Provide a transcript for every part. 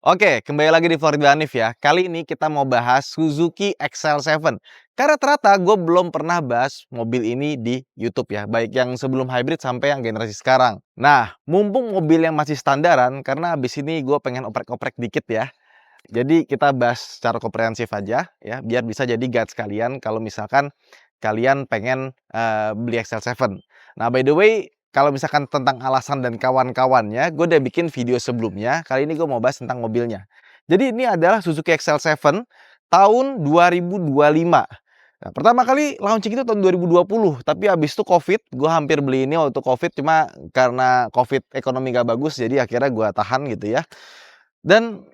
Oke, kembali lagi di Florid Hanif ya. Kali ini kita mau bahas Suzuki XL7. Karena ternyata gue belum pernah bahas mobil ini di YouTube ya. Baik yang sebelum hybrid sampai yang generasi sekarang. Nah, mumpung mobil yang masih standaran, karena abis ini gue pengen oprek-oprek dikit ya. Jadi kita bahas secara komprehensif aja ya, biar bisa jadi guide sekalian kalau misalkan kalian pengen beli XL7. Nah, by the way, kalau misalkan tentang alasan dan kawan-kawannya, gue udah bikin video sebelumnya. Kali ini gue mau bahas tentang mobilnya. Jadi ini adalah Suzuki XL7 tahun 2025. Nah, pertama kali launching itu tahun 2020, tapi habis itu Covid, gue hampir beli ini waktu Covid, cuma karena Covid ekonomi gak bagus, jadi akhirnya gue tahan gitu ya. Dan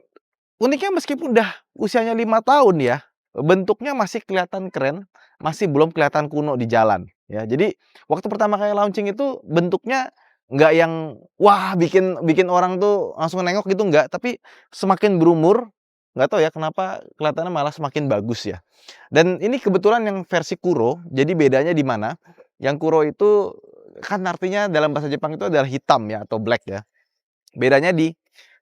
uniknya meskipun udah usianya 5 tahun ya, bentuknya masih kelihatan keren, masih belum kelihatan kuno di jalan, ya. Jadi, waktu pertama kali launching itu bentuknya nggak yang, wah bikin bikin orang tuh langsung nengok gitu, nggak. Tapi semakin berumur, nggak tahu ya kenapa kelihatannya malah semakin bagus ya. Dan ini kebetulan yang versi Kuro, jadi bedanya di mana, yang Kuro itu kan artinya dalam bahasa Jepang itu adalah hitam ya, atau black ya. Bedanya di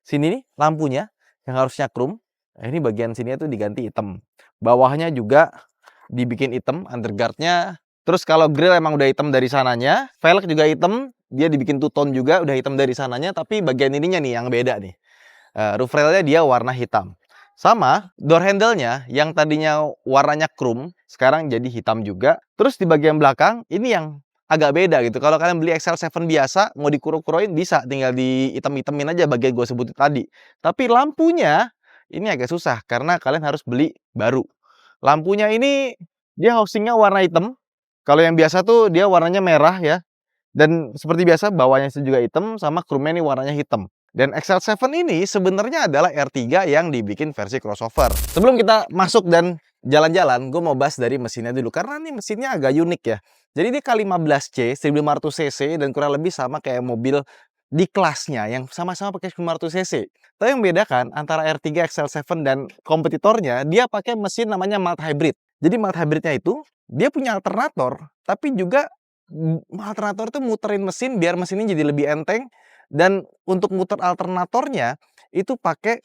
sini nih lampunya yang harusnya chrome, nah ini bagian sini tuh diganti hitam. Bawahnya juga dibikin hitam underguard-nya. Terus kalau grill emang udah hitam dari sananya, velg juga hitam, dia dibikin two tone juga udah hitam dari sananya, tapi bagian ininya nih yang beda nih. Roof rail-nya dia warna hitam. Sama door handle-nya yang tadinya warnanya chrome, sekarang jadi hitam juga. Terus di bagian belakang ini yang agak beda gitu. Kalau kalian beli XL7 biasa, mau dikuro-kuroin bisa, tinggal dihitam-hitamin aja bagian gue sebutin tadi. Tapi lampunya ini agak susah karena kalian harus beli baru. Lampunya ini dia housingnya warna hitam. Kalau yang biasa tuh dia warnanya merah ya. Dan seperti biasa bawahnya juga hitam, sama chrome-nya ini warnanya hitam. Dan XL7 ini sebenarnya adalah R3 yang dibikin versi crossover. Sebelum kita masuk dan jalan-jalan, gue mau bahas dari mesinnya dulu. Karena nih mesinnya agak unik ya. Jadi dia K15C, 1500 cc, dan kurang lebih sama kayak mobil di kelasnya yang sama-sama pakai 1500 cc. Tapi yang bedakan antara R3 XL7 dan kompetitornya, dia pakai mesin namanya mild hybrid. Jadi mild hybridnya itu, dia punya alternator, tapi juga alternator itu muterin mesin biar mesinnya jadi lebih enteng, dan untuk muter alternatornya itu pakai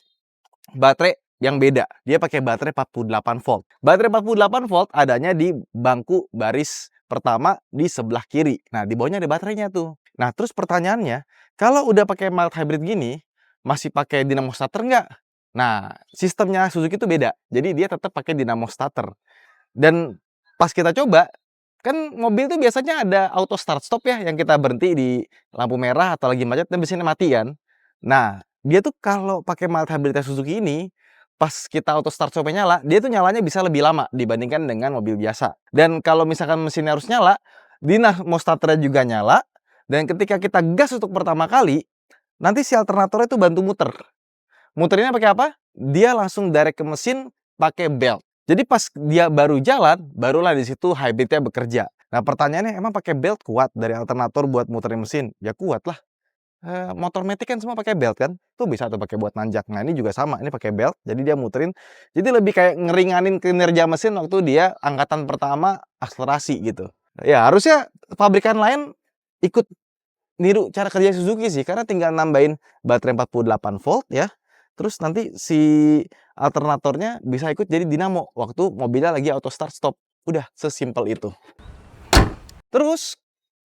baterai yang beda. Dia pakai baterai 48 volt. Baterai 48 volt adanya di bangku baris pertama di sebelah kiri. Nah, di bawahnya ada baterainya tuh. Nah, terus pertanyaannya, kalau udah pakai mild hybrid gini, masih pakai dinamo starter nggak? Nah, sistemnya Suzuki itu beda. Jadi dia tetap pakai dinamo starter. Dan pas kita coba, kan mobil tuh biasanya ada auto start stop ya, yang kita berhenti di lampu merah atau lagi macet dan mesinnya mati kan. Nah, dia tuh kalau pakai mild hybrid Suzuki ini, pas kita auto start stopnya nyala, dia tuh nyalanya bisa lebih lama dibandingkan dengan mobil biasa. Dan kalau misalkan mesinnya harus nyala, dinamo starternya juga nyala, dan ketika kita gas untuk pertama kali, nanti si alternatornya tuh bantu muter. Muterinnya pakai apa? Dia langsung direct ke mesin pakai belt. Jadi pas dia baru jalan, barulah di situ hybridnya bekerja. Nah, pertanyaannya, emang pakai belt kuat dari alternator buat muterin mesin? Ya kuat lah. Motor matic kan semua pakai belt kan? Tuh bisa tuh pakai buat nanjak. Nah, ini juga sama, ini pakai belt, jadi dia muterin. Jadi lebih kayak ngeringanin kinerja mesin waktu dia angkatan pertama akselerasi gitu. Ya harusnya pabrikan lain ikut niru cara kerja Suzuki sih, karena tinggal nambahin baterai 48 volt ya. Terus nanti si alternatornya bisa ikut jadi dinamo waktu mobilnya lagi auto start stop. Udah sesimpel itu. Terus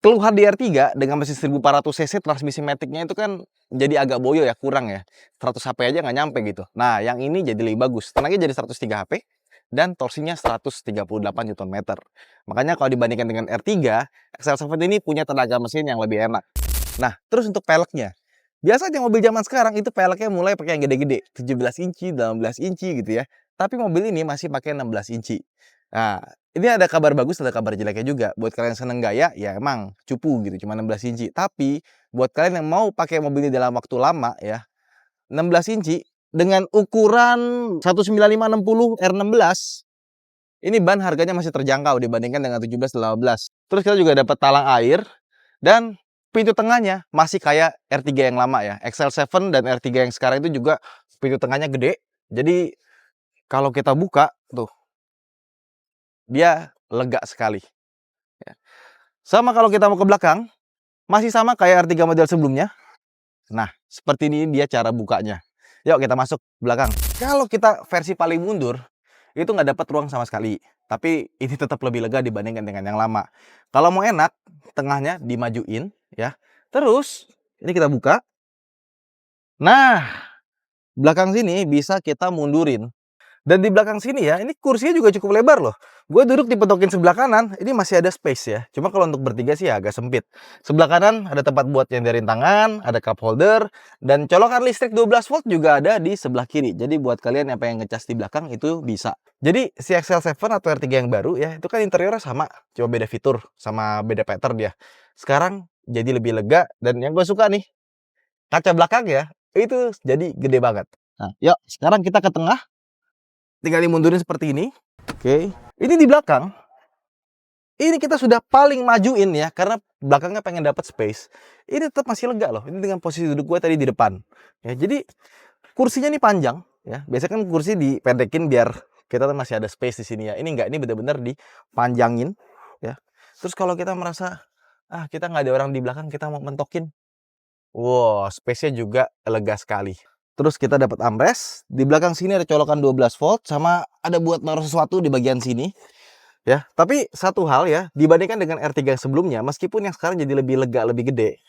keluhan di R3 dengan mesin 1400 cc transmisi matic-nya itu kan jadi agak boyo ya, kurang ya. 100 HP aja nggak nyampe gitu. Nah, yang ini jadi lebih bagus. Tenaganya jadi 103 HP dan torsinya 138 Nm. Makanya kalau dibandingkan dengan R3, XL7 ini punya tenaga mesin yang lebih enak. Nah, terus untuk peleknya. Biasanya mobil zaman sekarang itu peleknya mulai pakai yang gede-gede, 17 inci, 18 inci gitu ya. Tapi mobil ini masih pakai 16 inci. Nah, ini ada kabar bagus, ada kabar jeleknya juga. Buat kalian yang seneng gaya, ya emang cupu gitu, cuma 16 inci. Tapi buat kalian yang mau pakai mobil ini dalam waktu lama ya, 16 inci dengan ukuran 195/60 R16, ini ban harganya masih terjangkau dibandingkan dengan 17-18. Terus kita juga dapat talang air, dan pintu tengahnya masih kayak R3 yang lama ya. XL7 dan R3 yang sekarang itu juga pintu tengahnya gede. Jadi kalau kita buka tuh, dia lega sekali. Sama kalau kita mau ke belakang, masih sama kayak R3 model sebelumnya. Nah, seperti ini dia cara bukanya. Yuk kita masuk belakang. Kalau kita versi paling mundur, itu nggak dapat ruang sama sekali. Tapi ini tetap lebih lega dibandingkan dengan yang lama. Kalau mau enak, tengahnya dimajuin ya. Terus ini kita buka. Nah, belakang sini bisa kita mundurin. Dan di belakang sini ya, ini kursinya juga cukup lebar loh. Gue duduk dipetokin sebelah kanan, ini masih ada space ya. Cuma kalau untuk bertiga sih agak sempit. Sebelah kanan ada tempat buat nyenderin tangan, ada cup holder, dan colokan listrik 12 volt juga ada di sebelah kiri. Jadi buat kalian yang pengen ngecas di belakang itu bisa. Jadi si XL7 atau R3 yang baru ya, itu kan interiornya sama, cuma beda fitur sama beda pattern dia. Sekarang jadi lebih lega, dan yang gue suka nih, kaca belakang ya, itu jadi gede banget. Nah, yuk sekarang kita ke tengah. Tinggal dimundurin seperti ini. Oke. Ini di belakang. Ini kita sudah paling majuin ya, karena belakangnya pengen dapat space. Ini tetap masih lega loh. Ini dengan posisi duduk gue tadi di depan. Ya, jadi kursinya ini panjang ya. Biasanya kan kursi dipendekin biar kita masih ada space di sini ya. Ini enggak, ini benar-benar dipanjangin ya. Terus kalau kita merasa kita nggak ada orang di belakang, kita mau mentokin. Wow, space-nya juga lega sekali. Terus kita dapat armrest, di belakang sini ada colokan 12 volt sama ada buat naruh sesuatu di bagian sini. Ya, tapi satu hal ya, dibandingkan dengan R3 yang sebelumnya, meskipun yang sekarang jadi lebih lega, lebih gede.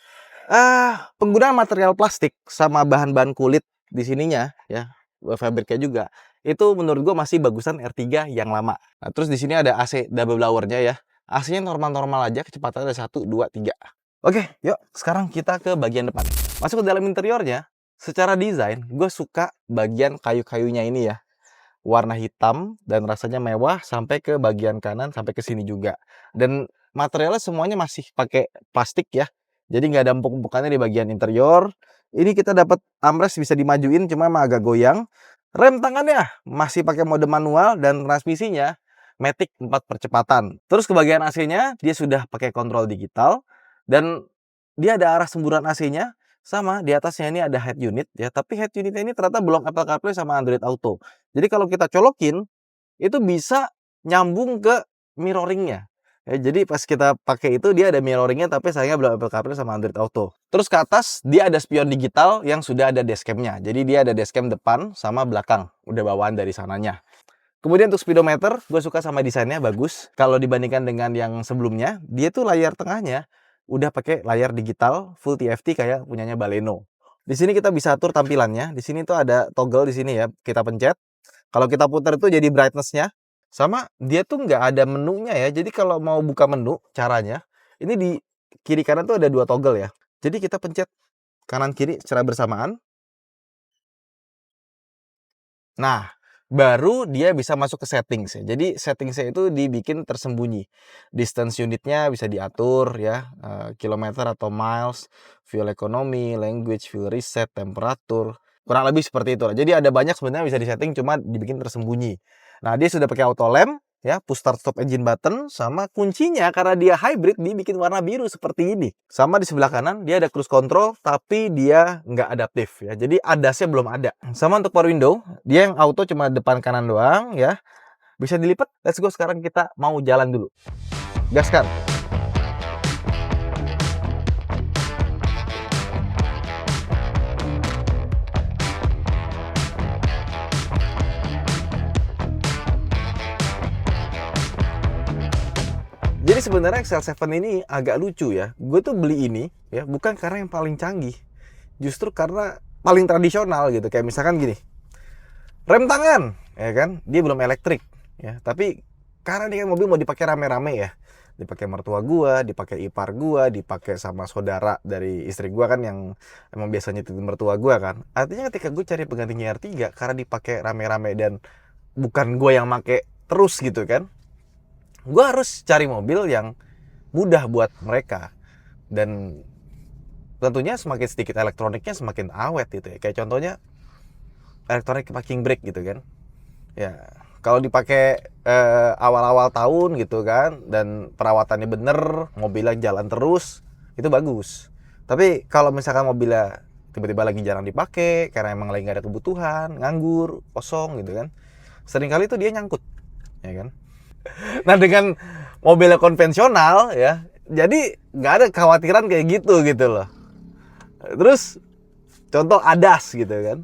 Penggunaan material plastik sama bahan-bahan kulit di sininya ya, fabriknya juga. Itu menurut gua masih bagusan R3 yang lama. Nah, terus di sini ada AC double blower-nya ya. AC-nya normal-normal aja, kecepatannya ada 1 2 3. Oke, yuk sekarang kita ke bagian depan. Masuk ke dalam interiornya. Secara desain, gue suka bagian kayu-kayunya ini ya. Warna hitam dan rasanya mewah sampai ke bagian kanan sampai ke sini juga. Dan materialnya semuanya masih pakai plastik ya. Jadi nggak ada empuk-empukannya di bagian interior. Ini kita dapat armrest bisa dimajuin, cuma emang agak goyang. Rem tangannya masih pakai mode manual dan transmisinya Matic 4 percepatan. Terus ke bagian AC-nya dia sudah pakai kontrol digital dan dia ada arah semburan AC-nya. Sama, di atasnya ini ada head unit ya, tapi head unitnya ini ternyata belum Apple CarPlay sama Android Auto. Jadi kalau kita colokin, itu bisa nyambung ke mirroringnya. Ya, jadi pas kita pakai itu dia ada mirroringnya, tapi sayangnya belum Apple CarPlay sama Android Auto. Terus ke atas dia ada spion digital yang sudah ada dashcam-nya. Jadi dia ada dashcam depan sama belakang, udah bawaan dari sananya. Kemudian untuk speedometer, gue suka sama desainnya, bagus. Kalau dibandingkan dengan yang sebelumnya, dia tuh layar tengahnya udah pakai layar digital full TFT kayak punyanya Baleno. Di sini kita bisa atur tampilannya. Di sini tuh ada toggle di sini ya. Kita pencet. Kalau kita putar itu jadi brightness-nya. Sama dia tuh nggak ada menunya ya. Jadi kalau mau buka menu caranya, ini di kiri kanan tuh ada 2 toggle ya. Jadi kita pencet kanan kiri secara bersamaan. Nah, baru dia bisa masuk ke settings ya. Jadi settingsnya itu dibikin tersembunyi. Distance unitnya bisa diatur ya, kilometer atau miles, fuel economy, language, fuel reset, temperatur. Kurang lebih seperti itu. Jadi ada banyak sebenarnya bisa disetting, cuma dibikin tersembunyi. Nah, dia sudah pakai auto lamp ya, push start stop engine button, sama kuncinya karena dia hybrid dibikin warna biru seperti ini. Sama di sebelah kanan dia ada cruise control, tapi dia nggak adaptif ya. Jadi ADAS-nya belum ada. Sama untuk power window, dia yang auto cuma depan kanan doang ya. Bisa dilipat. Let's go, sekarang kita mau jalan dulu. Gaskan. Jadi sebenarnya XL7 ini agak lucu ya. Gue tuh beli ini ya bukan karena yang paling canggih, justru karena paling tradisional gitu. Kayak misalkan gini, rem tangan, ya kan? Dia belum elektrik ya. Tapi karena ini kan mobil mau dipakai rame-rame ya. Dipakai mertua gua, dipakai ipar gua, dipakai sama saudara dari istri gua kan yang emang biasanya nyetir mertua gua kan. Artinya ketika gue cari penggantinya R3 karena dipakai rame-rame dan bukan gua yang make terus gitu kan. Gue harus cari mobil yang mudah buat mereka. Dan tentunya semakin sedikit elektroniknya semakin awet gitu ya. Kayak contohnya elektronik parking brake gitu kan. Ya, kalau dipakai awal-awal tahun gitu kan, dan perawatannya bener, mobilnya jalan terus, itu bagus. Tapi kalau misalkan mobilnya tiba-tiba lagi jarang dipakai karena emang lagi nggak ada kebutuhan, nganggur, kosong gitu kan, seringkali tuh dia nyangkut, ya kan. Nah, dengan mobilnya konvensional ya, jadi nggak ada kekhawatiran kayak gitu loh. Terus contoh ADAS gitu kan,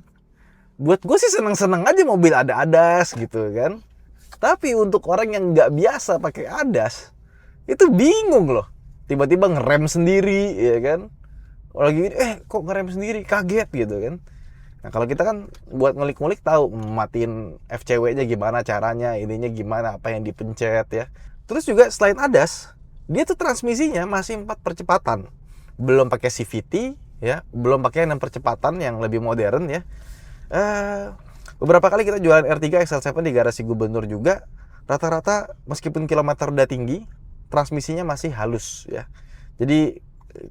Buat gue sih seneng-seneng aja mobil ada ADAS gitu kan. Tapi untuk orang yang nggak biasa pakai ADAS, itu bingung loh. Tiba-tiba ngerem sendiri, ya kan? Lagi kok ngerem sendiri, kaget gitu kan. Nah kalau kita kan buat ngulik-ngulik tahu matiin FCW-nya gimana caranya, ininya gimana, apa yang dipencet ya. Terus juga selain ADAS, dia tuh transmisinya masih 4 percepatan. Belum pakai CVT ya, belum pakai 6 percepatan yang lebih modern ya. Beberapa kali kita jualan R3 XL7 di garasi gubernur juga, rata-rata meskipun kilometer udah tinggi, transmisinya masih halus ya. Jadi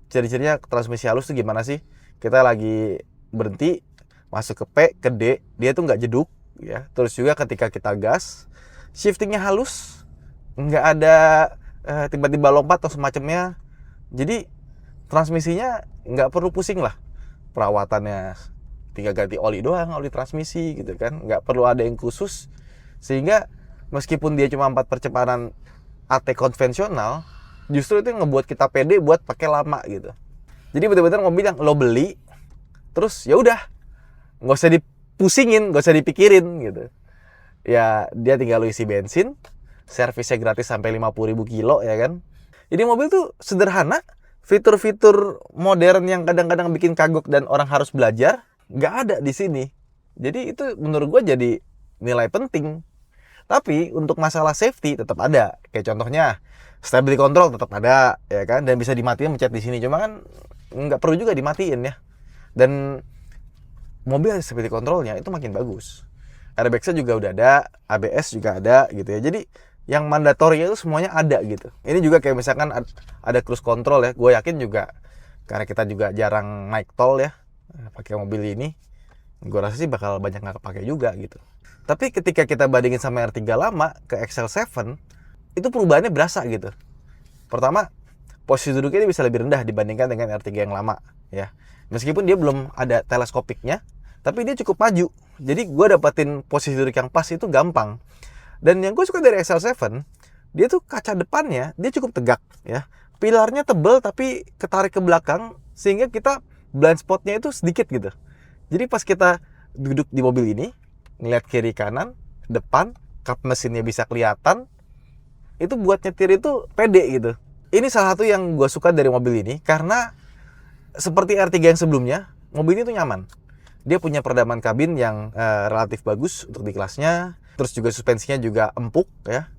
ciri-cirinya transmisi halus tuh gimana sih? Kita lagi berhenti, masuk ke P, ke D, dia tuh nggak jeduk ya. Terus juga ketika kita gas, shiftingnya halus, nggak ada tiba-tiba lompat atau semacamnya. Jadi transmisinya nggak perlu pusing lah perawatannya, tinggal ganti oli doang, oli transmisi gitu kan, nggak perlu ada yang khusus. Sehingga meskipun dia cuma 4 percepatan AT konvensional, justru itu ngebuat kita pede buat pakai lama gitu. Jadi benar-benar mobil yang lo beli, terus ya udah nggak usah dipusingin, nggak usah dipikirin gitu. Ya dia tinggal lo isi bensin, servisnya gratis sampai 50.000 kilo ya kan. Jadi mobil tuh sederhana, fitur-fitur modern yang kadang-kadang bikin kagok dan orang harus belajar nggak ada di sini. Jadi itu menurut gue jadi nilai penting. Tapi untuk masalah safety tetap ada. Kayak contohnya stability control tetap ada ya kan, dan bisa dimatiin mencet di sini. Cuma kan nggak perlu juga dimatiin ya. Dan mobil stability controlnya itu makin bagus. Airbag-nya juga udah ada, ABS juga ada gitu ya. Jadi yang mandatori itu semuanya ada gitu. Ini juga kayak misalkan ada cruise control ya. Gue yakin juga karena kita juga jarang naik tol ya, pakai mobil ini, gue rasa sih bakal banyak nggak kepake juga gitu. Tapi ketika kita bandingin sama R3 lama ke XL7, itu perubahannya berasa gitu. Pertama, posisi duduknya bisa lebih rendah dibandingkan dengan R3 yang lama ya. Meskipun dia belum ada teleskopiknya, tapi dia cukup maju. Jadi gue dapetin posisi duduk yang pas itu gampang. Dan yang gue suka dari XL7, dia tuh kaca depannya dia cukup tegak ya. Pilarnya tebel tapi ketarik ke belakang sehingga kita blind spotnya itu sedikit gitu. Jadi pas kita duduk di mobil ini, ngeliat kiri kanan, depan, kap mesinnya bisa kelihatan, itu buat nyetir itu pede gitu. Ini salah satu yang gue suka dari mobil ini, karena seperti R3 yang sebelumnya, mobil ini tuh nyaman. Dia punya peredaman kabin yang relatif bagus untuk di kelasnya. Terus juga suspensinya juga empuk ya.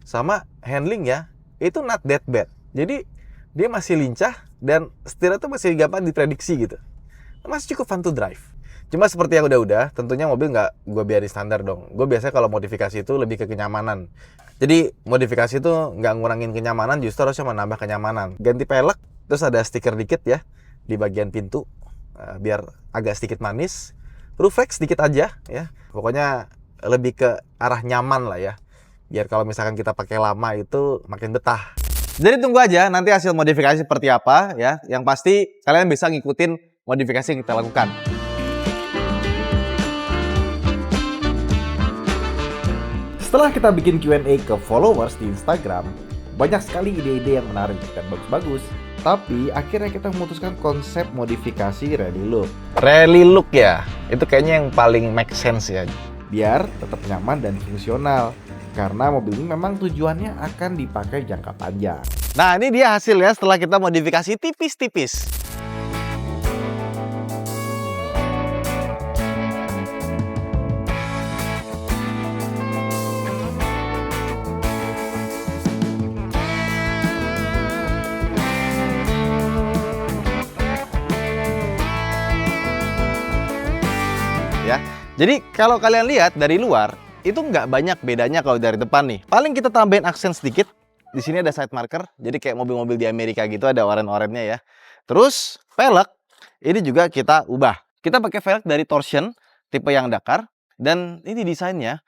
Sama handling ya, itu not that bad. Jadi dia masih lincah dan setirnya tuh masih gampang diprediksi gitu. Masih cukup fun to drive. Cuma seperti yang udah-udah, tentunya mobil nggak gue biarin standar dong. Gue biasanya kalau modifikasi itu lebih ke kenyamanan. Jadi modifikasi itu nggak ngurangin kenyamanan, justru harusnya menambah kenyamanan. Ganti pelek, terus ada stiker dikit ya di bagian pintu, biar agak sedikit manis. Roof rack sedikit aja ya. Pokoknya lebih ke arah nyaman lah ya. Biar kalau misalkan kita pakai lama itu makin betah. Jadi tunggu aja nanti hasil modifikasi seperti apa ya. Yang pasti kalian bisa ngikutin modifikasi yang kita lakukan. Setelah kita bikin Q&A ke followers di Instagram, banyak sekali ide-ide yang menarik dan bagus-bagus. Tapi akhirnya kita memutuskan konsep modifikasi rally look. Rally look ya, itu kayaknya yang paling make sense ya. Biar tetap nyaman dan fungsional. Karena mobil ini memang tujuannya akan dipakai jangka panjang. Nah ini dia hasilnya setelah kita modifikasi tipis-tipis. Ya. Jadi kalau kalian lihat dari luar, itu nggak banyak bedanya kalau dari depan nih. Paling kita tambahin aksen sedikit. Di sini ada side marker, jadi kayak mobil-mobil di Amerika gitu ada oren-orennya ya. Terus velg, ini juga kita ubah. Kita pakai velg dari Torsion, tipe yang Dakar. Dan ini desainnya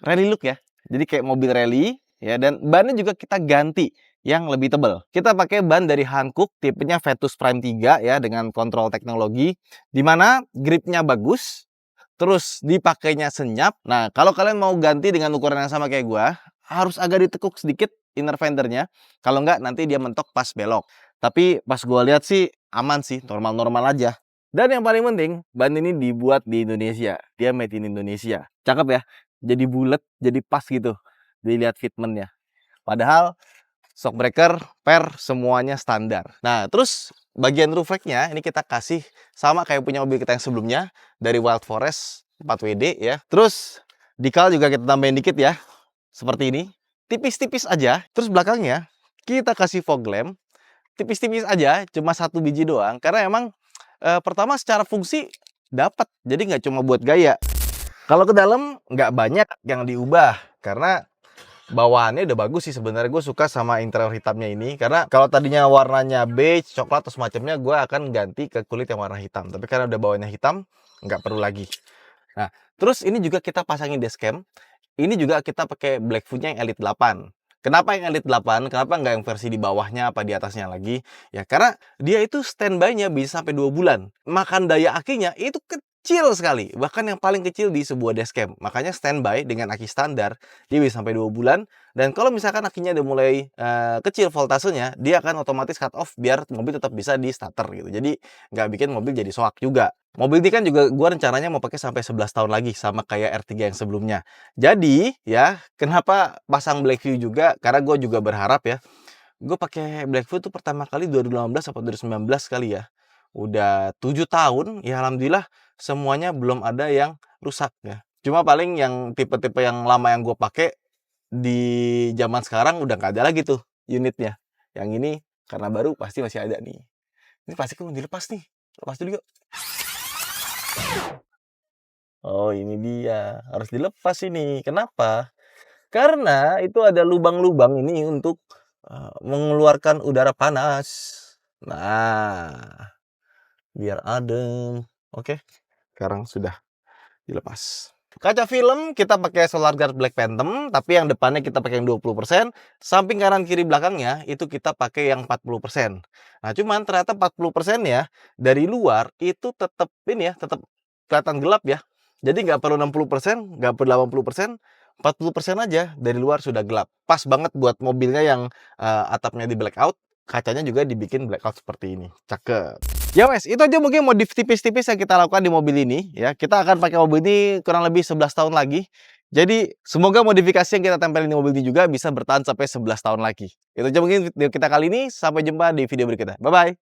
rally look ya. Jadi kayak mobil rally ya, dan bannya juga kita ganti yang lebih tebal. Kita pakai ban dari Hankook, tipenya Vetus Prime 3 ya, dengan kontrol teknologi, dimana gripnya bagus. Terus dipakainya senyap. Nah, kalau kalian mau ganti dengan ukuran yang sama kayak gua, harus agak ditekuk sedikit inner fendernya. Kalau enggak nanti dia mentok pas belok. Tapi pas gua lihat sih aman sih, normal-normal aja. Dan yang paling penting, ban ini dibuat di Indonesia. Dia made in Indonesia. Cakep ya? Jadi bulat, jadi pas gitu. Dilihat fitmentnya. Padahal shockbreaker, per, semuanya standar. Nah, terus bagian roof rack-nya ini kita kasih sama kayak punya mobil kita yang sebelumnya dari Wild Forest 4WD ya. Terus decal juga kita tambahin dikit ya. Seperti ini. Tipis-tipis aja. Terus belakangnya kita kasih fog lamp. Tipis-tipis aja, cuma 1 biji doang. Karena emang pertama secara fungsi dapat. Jadi nggak cuma buat gaya. Kalau ke dalam nggak banyak yang diubah karena bawaannya udah bagus sih sebenarnya. Gue suka sama interior hitamnya ini karena kalau tadinya warnanya beige, coklat atau semacamnya, gue akan ganti ke kulit yang warna hitam. Tapi karena udah bawaannya hitam, nggak perlu lagi. Nah, terus ini juga kita pasangin dashcam. Ini juga kita pakai Blackfoot-nya yang Elite 8. Kenapa yang Elite 8? Kenapa nggak yang versi di bawahnya apa di atasnya lagi? Ya karena dia itu standby-nya bisa sampai 2 bulan. Makan daya akinya itu kecil sekali. Bahkan yang paling kecil di sebuah dashcam. Makanya standby dengan aki standar, dia bisa sampai 2 bulan. Dan kalau misalkan akinya udah mulai kecil voltasenya, dia akan otomatis cut off biar mobil tetap bisa di starter gitu. Jadi nggak bikin mobil jadi soak juga. Mobil ini kan juga gue rencananya mau pakai sampai 11 tahun lagi sama kayak R3 yang sebelumnya. Jadi ya, kenapa pasang Blackview juga? Karena gue juga berharap ya, gue pakai Blackview tuh pertama kali 2018 atau 2019 kali ya. Udah 7 tahun, ya alhamdulillah semuanya belum ada yang rusak ya. Cuma paling yang tipe-tipe yang lama yang gue pakai di zaman sekarang udah nggak ada lagi tuh unitnya. Yang ini karena baru pasti masih ada nih. Ini pasti mau dilepas nih. Lepas dulu yuk. Oh, ini dia. Harus dilepas ini. Kenapa? Karena itu ada lubang-lubang ini untuk mengeluarkan udara panas. Nah, biar adem. Oke, sekarang sudah dilepas. Kaca film kita pakai Solar Guard Black Phantom, tapi yang depannya kita pakai yang 20%, samping kanan kiri belakangnya itu kita pakai yang 40%. Nah, cuman ternyata 40% ya dari luar itu tetap ini ya, tetap kelihatan gelap ya. Jadi nggak perlu 60%, nggak perlu 80%, 40% aja dari luar sudah gelap. Pas banget buat mobilnya yang atapnya di blackout, kacanya juga dibikin blackout seperti ini. Cakep. Ya wes, itu aja mungkin modif tipis-tipis yang kita lakukan di mobil ini ya. Kita akan pakai mobil ini kurang lebih 11 tahun lagi. Jadi semoga modifikasi yang kita tempelin di mobil ini juga bisa bertahan sampai 11 tahun lagi. Itu aja mungkin video kita kali ini. Sampai jumpa di video berikutnya. Bye bye.